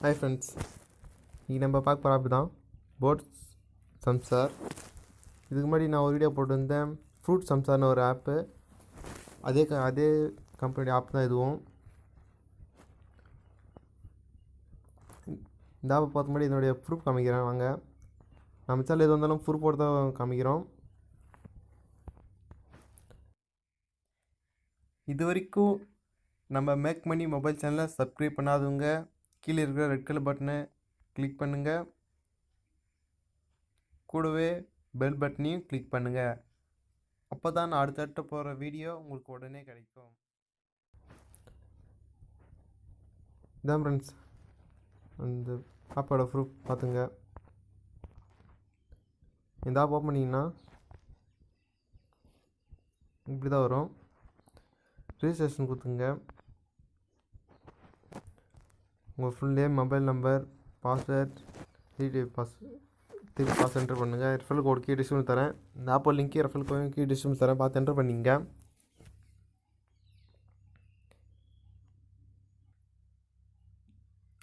Hi friends, இன்றைக்கி நம்ம பார்க்க போகிற ஆப் தான் போட்ஸ் சம்சார். இதுக்கு முன்னாடி நான் ஒரு வீடியோ போட்டிருந்தேன் ஃப்ரூட் சம்சார்னு ஒரு ஆப்பு. அதே கம்பெனி ஆப் தான் இதுவும். இந்த ஆப்பை பார்க்க முன்னாடி இதனுடைய ப்ரூஃப் காமிக்கிறேன் வாங்க. நம்ம சேனல் எது வந்தாலும் ப்ரூஃபோடு தான் காமிக்கிறோம். இது வரைக்கும் நம்ம மேக் மணி மொபைல் சேனலை சப்ஸ்கிரைப் பண்ணாதவங்க கீழே இருக்கிற ரெட் கலர் பட்டனை கிளிக் பண்ணுங்கள், கூடவே பெல் பட்டனையும் கிளிக் பண்ணுங்கள். அப்போ தான் நான் அடுத்தடுத்த போகிற வீடியோ உங்களுக்கு உடனே கிடைக்கும். இதான் ஃப்ரெண்ட்ஸ் அந்த ஆப்போட ப்ரூஃப் பார்த்துங்க. இந்த ஆப் ஓப்பன் பண்ணிங்கன்னா இப்படி தான் வரும். ரிஜிஸ்ட்ரேஷன் கொடுத்துங்க. உங்கள் full name, mobile number, password, திருப்பி பாஸ் என்டர் பண்ணுங்கள். ரெஃபரல் கோட் கீ டிஸ்கிரிப்ஷன் தரேன். இந்த ஆப்போட லிங்க்கு ரெஃபரல் கோட் கீ டிஸ்கிரிப்ஷன் தரேன், பார்த்து என்டர் பண்ணிங்க.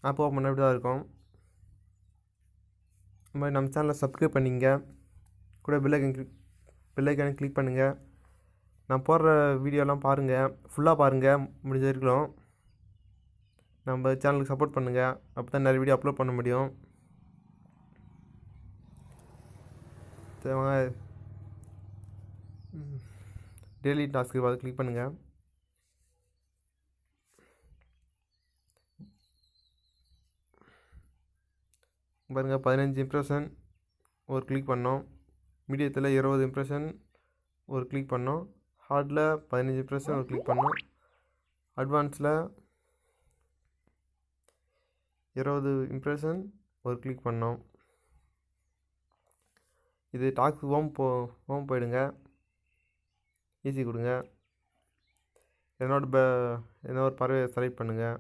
ஆப் ஓப்பன் பண்ண இப்படி தான் இருக்கும். இந்த மாதிரி நம்ம சேனலை சப்ஸ்கிரைப் பண்ணிங்க, கூட பெல்லைக்கான கிளிக் பண்ணுங்கள். நான் போடுற வீடியோலாம் பாருங்கள், ஃபுல்லாக பாருங்கள், முடிஞ்ச வரைக்கும் நம்ம சேனலுக்கு சப்போர்ட் பண்ணுங்கள். அப்போ தான் நிறைய வீடியோ அப்லோட் பண்ண முடியும். டெய்லி டாஸ்க்கு பார்த்து கிளிக் பண்ணுங்கள். பாருங்கள், 15 இம்ப்ரெஷன் ஒரு கிளிக் பண்ணோம். மீடியத்தில் 20 இம்ப்ரெஷன் ஒரு கிளிக் பண்ணோம். ஹார்டில் 15 இம்ப்ரெஷன் ஒரு கிளிக் பண்ணோம். அட்வான்ஸில் 20 இம்ப்ரெஷன் ஒரு கிளிக் பண்ணோம். இது டாக்ஸ் ஹோம் போயிடுங்க, ஈஸி கொடுங்க. என்ன ஒரு பறவையை செலக்ட் பண்ணுங்கள்.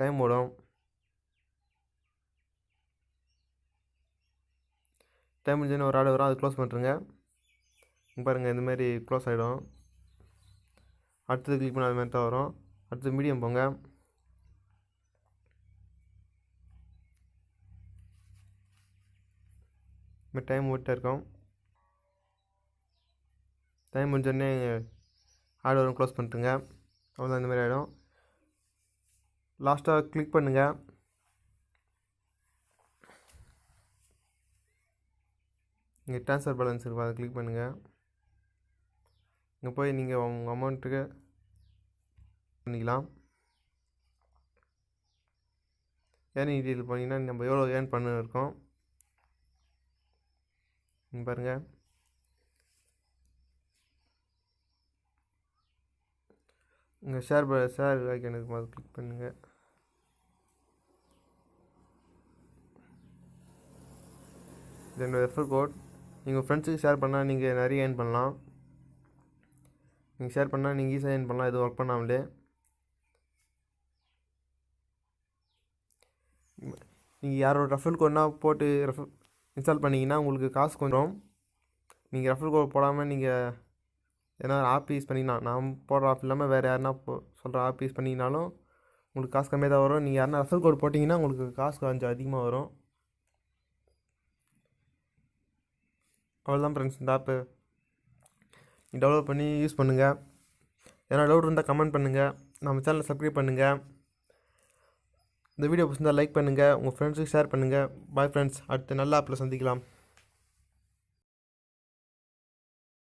டைம் ஓடும். டைம் முடிஞ்சோன்னு ஒரு ஆடு வரும், அது க்ளோஸ் பண்ணுறங்க. பாருங்கள், இந்தமாரி க்ளோஸ் ஆகிடும். அடுத்தது கிளிக் பண்ண அது மாதிரி தான் வரும். அடுத்தது மீடியம் போங்க. டைம் ஓட்டே இருக்கும். டைம் முடிஞ்சோடனே ஆடு வரும், க்ளோஸ் பண்ணிட்டுங்க. அவ்வளோதான், இந்தமாதிரி ஆகிடும். லாஸ்ட்டாக கிளிக் பண்ணுங்கள். இங்கே ட்ரான்ஸ்ஃபர் பேலன்ஸ் இருக்கும், அதை கிளிக் பண்ணுங்கள். இங்கே போய் நீங்கள் உங்கள் அமௌண்ட்டுக்கு பண்ணிக்கலாம். ஏர்னிங் டீட்டெயில் பண்ணிங்கன்னா நம்ம எவ்வளோ ஏர்ன் பண்ண இருக்கோம் பாருங்கள். இங்கே ஷேர் ஐக்கனுக்கு அதை கிளிக் பண்ணுங்கள். இது என்னோடய ரெஃபர் கோட். நீங்கள் ஃப்ரெண்ட்ஸுக்கு ஷேர் பண்ணால் நீங்கள் நிறைய ஏர்ன் பண்ணலாம். நீங்கள் ஷேர் பண்ணால் நீங்கள் ஈஸியாக ஏர்ன் பண்ணலாம், எதுவும் ஒர்க் பண்ணாமலே. நீங்கள் யாரோட ரெஃபரல் கோட்னா போட்டு இன்ஸ்டால் பண்ணிங்கன்னா உங்களுக்கு காசு கொஞ்சம். நீங்கள் ரெஃபரல் கோட் போடாமல் நீங்கள் ஏன்னா ஆப் யூஸ் பண்ணிங்கன்னா, நான் போடுற ஆப் இல்லாமல் வேறு யாருன்னா சொல்கிற ஆப் யூஸ் பண்ணிங்கனாலும் உங்களுக்கு காசு கம்மியாக தான் வரும். நீங்கள் யாருன்னா ரெஃபரல் கோட் போட்டிங்கன்னா உங்களுக்கு காசு கொஞ்சம் அதிகமாக வரும். அவ்வளோதான் ஃப்ரெண்ட்ஸ், இந்த ஆப்பு நீங்கள் டெவலப் பண்ணி யூஸ் பண்ணுங்கள். ஏன்னா டவுட் இருந்தால் கமெண்ட் பண்ணுங்கள். நம்ம சேனலை சப்ஸ்கிரைப் பண்ணுங்கள். இந்த வீடியோ பிடிச்சிருந்தால் லைக் பண்ணுங்கள், உங்கள் ஃப்ரெண்ட்ஸுக்கு ஷேர் பண்ணுங்கள். பாய் ஃப்ரெண்ட்ஸ், அடுத்த நல்ல ஆப்பில் சந்திக்கலாம்.